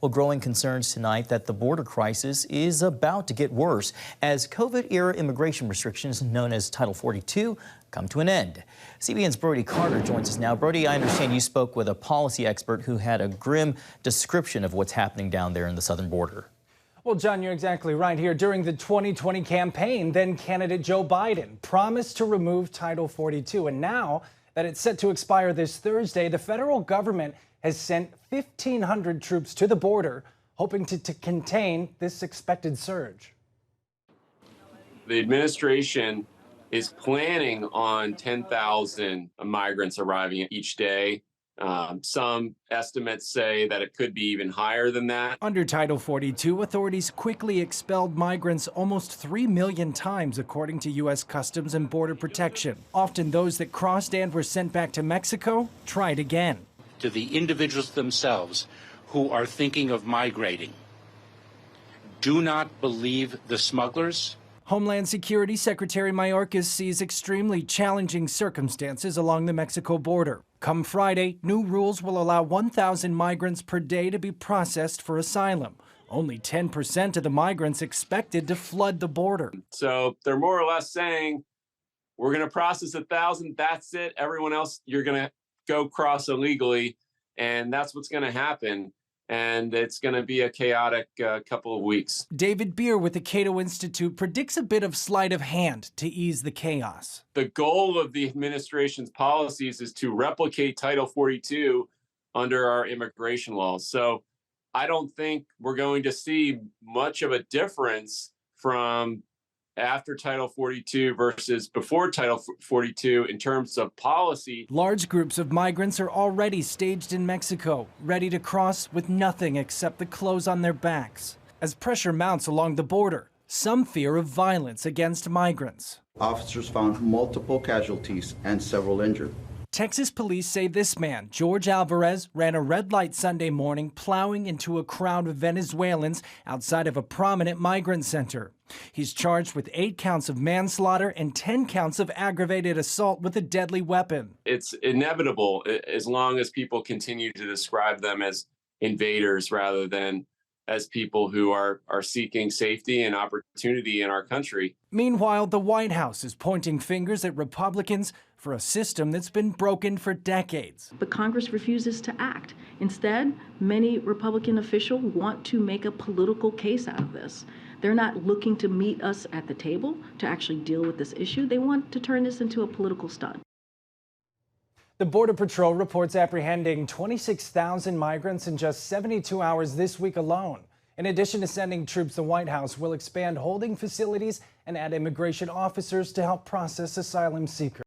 Well, growing concerns tonight that the border crisis is about to get worse as COVID-era immigration restrictions known as Title 42 come to an end. CBN's Brody joins us now. Brody, I understand you spoke with a policy expert who had a grim description of what's happening down there in the southern border. Well, John, you're exactly right here. During the 2020 campaign, then candidate Joe Biden promised to remove Title 42. And now that it's set to expire this Thursday, the federal government has sent 1,500 troops to the border, hoping to contain this expected surge. The administration is planning on 10,000 migrants arriving each day. Some estimates say that it could be even higher than that. Under Title 42, authorities quickly expelled migrants almost 3 million times, according to U.S. Customs and Border Protection. Often those that crossed and were sent back to Mexico tried again. To the individuals themselves who are thinking of migrating, do not believe the smugglers. Homeland Security Secretary Mayorkas sees extremely challenging circumstances along the Mexico border. Come Friday, new rules will allow 1,000 migrants per day to be processed for asylum. Only 10% of the migrants expected to flood the border. So they're more or less saying, we're going to process 1,000, that's it. Everyone else, you're going to go cross illegally, and that's what's going to happen. And it's going to be a chaotic couple of weeks. David Bier with the Cato Institute predicts a bit of sleight of hand to ease the chaos. The goal of the administration's policies is to replicate Title 42 under our immigration laws. So I don't think we're going to see much of a difference from after Title 42 versus before Title 42 in terms of policy. Large groups of migrants are already staged in Mexico, ready to cross with nothing except the clothes on their backs. As pressure mounts along the border, some fear of violence against migrants. Officers found multiple casualties and several injured. Texas police say this man, George Alvarez, ran a red light Sunday morning plowing into a crowd of Venezuelans outside of a prominent migrant center. He's charged with 8 counts of manslaughter and 10 counts of aggravated assault with a deadly weapon. It's inevitable as long as people continue to describe them as invaders rather than as people who are seeking safety and opportunity in our country. Meanwhile, the White House is pointing fingers at Republicans for a system that's been broken for decades. But Congress refuses to act. Instead, many Republican officials want to make a political case out of this. They're not looking to meet us at the table to actually deal with this issue. They want to turn this into a political stunt. The Border Patrol reports apprehending 26,000 migrants in just 72 hours this week alone. In addition to sending troops, the White House will expand holding facilities and add immigration officers to help process asylum seekers.